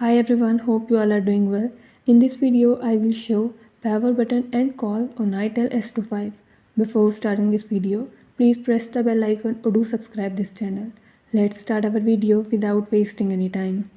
Hi everyone, hope you all are doing well. In this video, I will show power button and call on itel S25. Before starting this video, please press the bell icon or do subscribe this channel. Let's start our video without wasting any time.